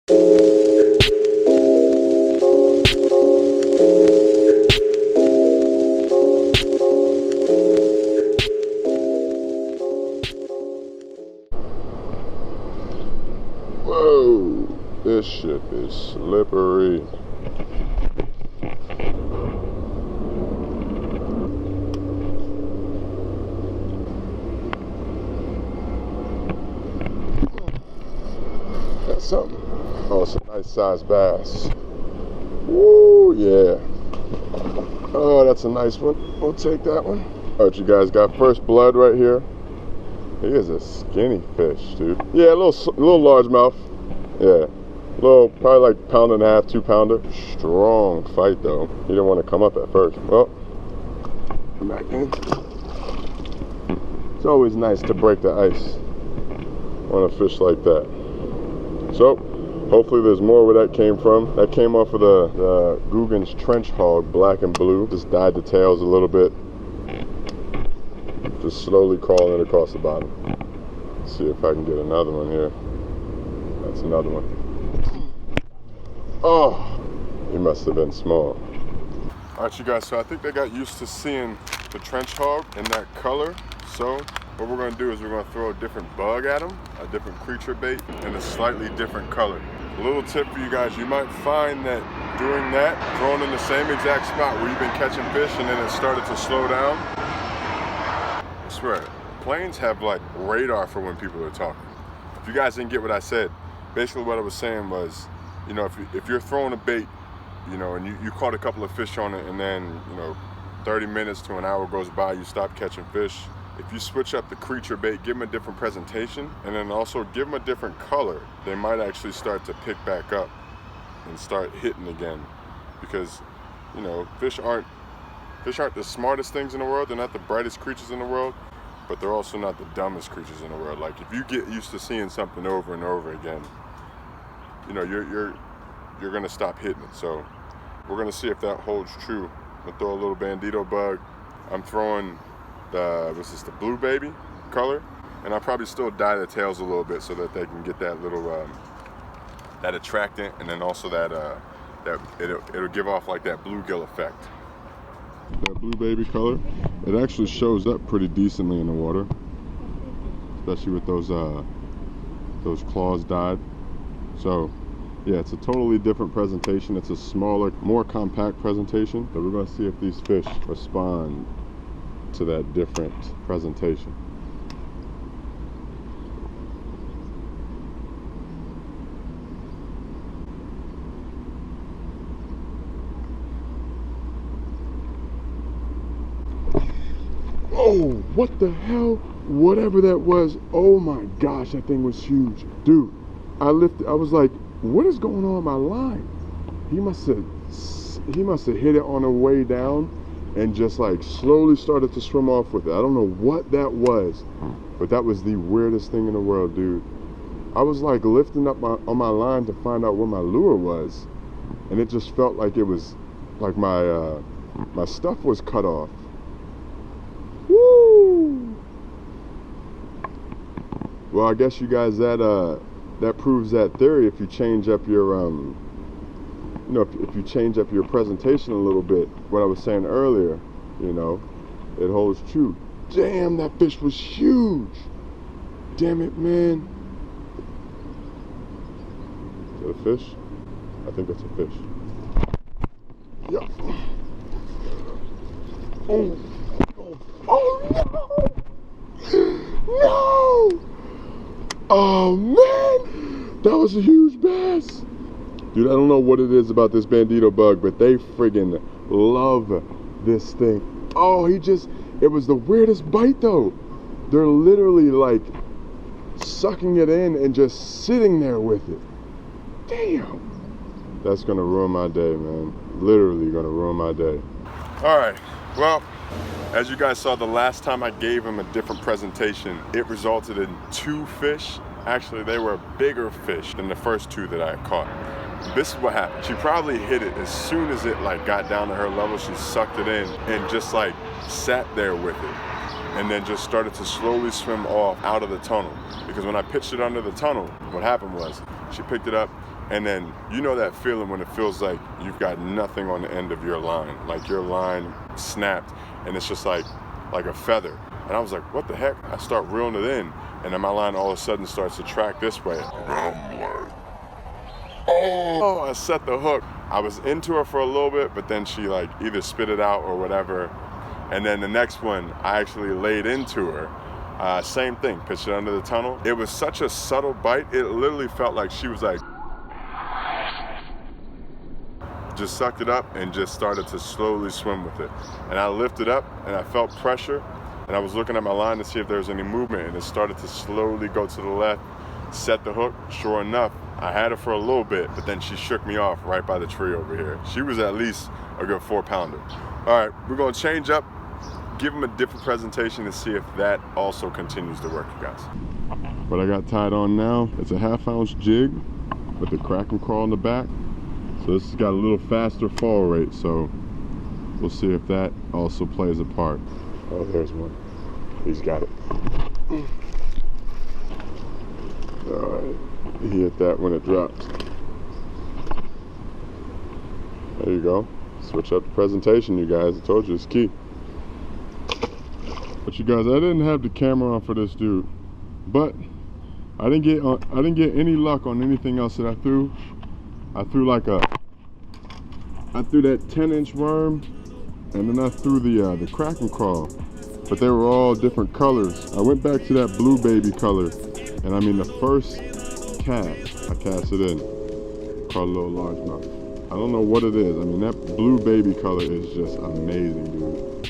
Whoa, this shit is slippery. That's something. Oh, it's a nice sized bass. Woo, yeah. Oh, that's a nice one. We'll take that one. All right, you guys got first blood right here. He is a skinny fish, dude. Yeah, a little largemouth. Yeah, probably like pound and a half, 2 pounder. Strong fight though. He didn't want to come up at first. Well, come back in. It's always nice to break the ice on a fish like that. So, hopefully there's more where that came from. That came off of the Guggen's trench hog, black and blue. Just dyed the tails a little bit. Just slowly crawling across the bottom. Let's see if I can get another one here. That's another one. Oh, he must have been small. All right, you guys, so I think they got used to seeing the trench hog in that color. So what we're gonna do is we're gonna throw a different bug at them, a different creature bait, in a slightly different color. A little tip for you guys, you might find that doing that, throwing in the same exact spot where you've been catching fish and then it started to slow down. I swear, planes have like radar for when people are talking. If you guys didn't get what I said, basically what I was saying was, you know, if you're throwing a bait, you know, and you caught a couple of fish on it and then, you know, 30 minutes to an hour goes by, you stop catching fish. If you switch up the creature bait, give them a different presentation, and then also give them a different color, they might actually start to pick back up and start hitting again. Because, you know, fish aren't the smartest things in the world, they're not the brightest creatures in the world, but they're also not the dumbest creatures in the world. Like, if you get used to seeing something over and over again, you know, you're gonna stop hitting it. So we're gonna see if that holds true. I'm gonna throw a little bandito bug. I'm throwing the blue baby color, and I'll probably still dye the tails a little bit so that they can get that little that attractant, and then also that it'll give off like that bluegill effect. That blue baby color, it actually shows up pretty decently in the water, especially with those claws dyed. So yeah, it's a totally different presentation. It's a smaller, more compact presentation. So we're gonna see if these fish respond to that different presentation. Oh, what the hell? Whatever that was, oh my gosh, that thing was huge. Dude, I was like, what is going on with my line? He must have hit it on the way down and just like slowly started to swim off with it. I don't know what that was, but that was the weirdest thing in the world, dude. I was like lifting up on my line to find out where my lure was, and it just felt like it was like my stuff was cut off. Woo! Well, I guess you guys, that proves that theory. If you change up your you know, if you change up your presentation a little bit, what I was saying earlier, you know, it holds true. Damn, that fish was huge. Damn it, man. Is that a fish? I think that's a fish. Yep. Oh, oh no! No! Oh man, that was a huge bass. Dude, I don't know what it is about this bandito bug, but they friggin' love this thing. Oh, it was the weirdest bite though. They're literally like sucking it in and just sitting there with it. Damn. That's gonna ruin my day, man. Literally gonna ruin my day. All right, well, as you guys saw the last time I gave him a different presentation, it resulted in 2 fish. Actually, they were bigger fish than the first 2 that I had caught. This is what happened. She probably hit it as soon as it like got down to her level. She sucked it in and just like sat there with it, and then just started to slowly swim off out of the tunnel. Because when I pitched it under the tunnel, what happened was she picked it up, And then, you know that feeling when it feels like you've got nothing on the end of your line, like your line snapped and it's just like a feather. And I was like, what the heck? I start reeling it in, and then my line all of a sudden starts to track this way. And I'm like, oh, I set the hook. I was into her for a little bit, but then she like either spit it out or whatever. And then the next one, I actually laid into her. Same thing, pitched it under the tunnel. It was such a subtle bite, it literally felt like she was like, just sucked it up and just started to slowly swim with it. And I lifted up and I felt pressure, and I was looking at my line to see if there was any movement, and it started to slowly go to the left, set the hook. Sure enough, I had her for a little bit, but then she shook me off right by the tree over here. She was at least a good 4-pounder. All right, we're gonna change up, give them a different presentation to see if that also continues to work, you guys. What I got tied on now, it's a 1/2 ounce jig with the crack and crawl in the back. So this has got a little faster fall rate, so we'll see if that also plays a part. Oh, there's one. He's got it. All right, he hit that when it dropped. There you go. Switch up the presentation, you guys. I told you it's key. But you guys, I didn't have the camera on for this dude, but I didn't get any luck on anything else that I threw. I threw that 10-inch worm, and then I threw the crack and crawl, but they were all different colors. I went back to that blue baby color, and I mean the first cast, I cast it in, caught a little largemouth. I don't know what it is. I mean that blue baby color is just amazing, dude.